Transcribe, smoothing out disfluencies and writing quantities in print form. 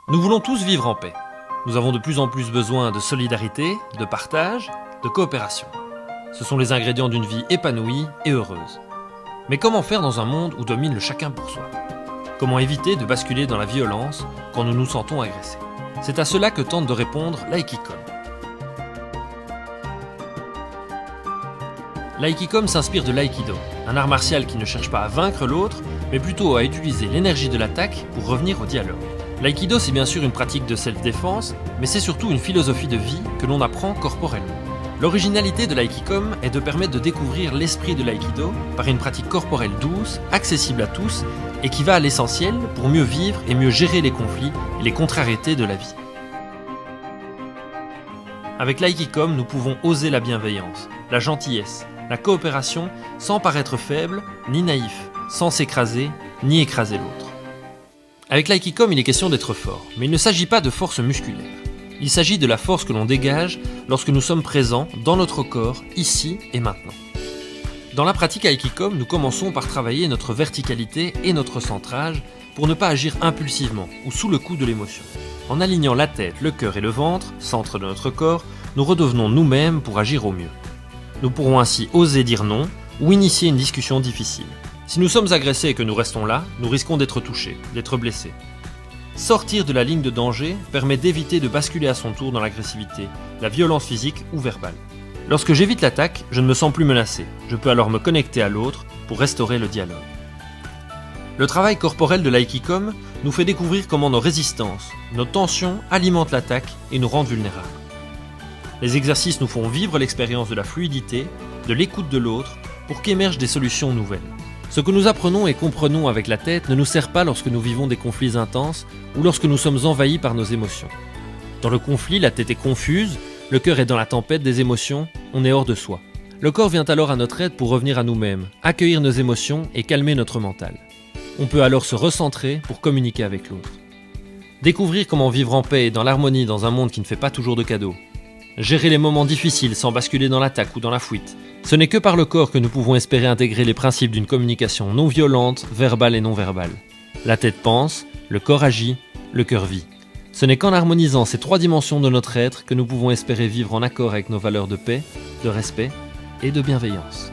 Nous voulons tous vivre en paix. Nous avons de plus en plus besoin de solidarité, de partage, de coopération. Ce sont les ingrédients d'une vie épanouie et heureuse. Mais comment faire dans un monde où domine le chacun pour soi ? Comment éviter de basculer dans la violence quand nous nous sentons agressés ? C'est à cela que tente de répondre l'Aikikom. L'Aikikom s'inspire de l'Aikido, un art martial qui ne cherche pas à vaincre l'autre, mais plutôt à utiliser l'énergie de l'attaque pour revenir au dialogue. L'Aikido, c'est bien sûr une pratique de self-défense, mais c'est surtout une philosophie de vie que l'on apprend corporellement. L'originalité de l'Aikikom est de permettre de découvrir l'esprit de l'Aikido par une pratique corporelle douce, accessible à tous, et qui va à l'essentiel pour mieux vivre et mieux gérer les conflits et les contrariétés de la vie. Avec l'Aikikom, nous pouvons oser la bienveillance, la gentillesse, la coopération sans paraître faible ni naïf, sans s'écraser ni écraser l'autre. Avec l'Aikikom, il est question d'être fort, mais il ne s'agit pas de force musculaire. Il s'agit de la force que l'on dégage lorsque nous sommes présents dans notre corps, ici et maintenant. Dans la pratique Aikikom, nous commençons par travailler notre verticalité et notre centrage pour ne pas agir impulsivement ou sous le coup de l'émotion. En alignant la tête, le cœur et le ventre, centre de notre corps, nous redevenons nous-mêmes pour agir au mieux. Nous pourrons ainsi oser dire non ou initier une discussion difficile. Si nous sommes agressés et que nous restons là, nous risquons d'être touchés, d'être blessés. Sortir de la ligne de danger permet d'éviter de basculer à son tour dans l'agressivité, la violence physique ou verbale. Lorsque j'évite l'attaque, je ne me sens plus menacé. Je peux alors me connecter à l'autre pour restaurer le dialogue. Le travail corporel de l'Aikikom nous fait découvrir comment nos résistances, nos tensions alimentent l'attaque et nous rendent vulnérables. Les exercices nous font vivre l'expérience de la fluidité, de l'écoute de l'autre, pour qu'émergent des solutions nouvelles. Ce que nous apprenons et comprenons avec la tête ne nous sert pas lorsque nous vivons des conflits intenses ou lorsque nous sommes envahis par nos émotions. Dans le conflit, la tête est confuse, le cœur est dans la tempête des émotions, on est hors de soi. Le corps vient alors à notre aide pour revenir à nous-mêmes, accueillir nos émotions et calmer notre mental. On peut alors se recentrer pour communiquer avec l'autre. Découvrir comment vivre en paix et dans l'harmonie dans un monde qui ne fait pas toujours de cadeaux. Gérer les moments difficiles sans basculer dans l'attaque ou dans la fuite. Ce n'est que par le corps que nous pouvons espérer intégrer les principes d'une communication non violente, verbale et non verbale. La tête pense, le corps agit, le cœur vit. Ce n'est qu'en harmonisant ces trois dimensions de notre être que nous pouvons espérer vivre en accord avec nos valeurs de paix, de respect et de bienveillance.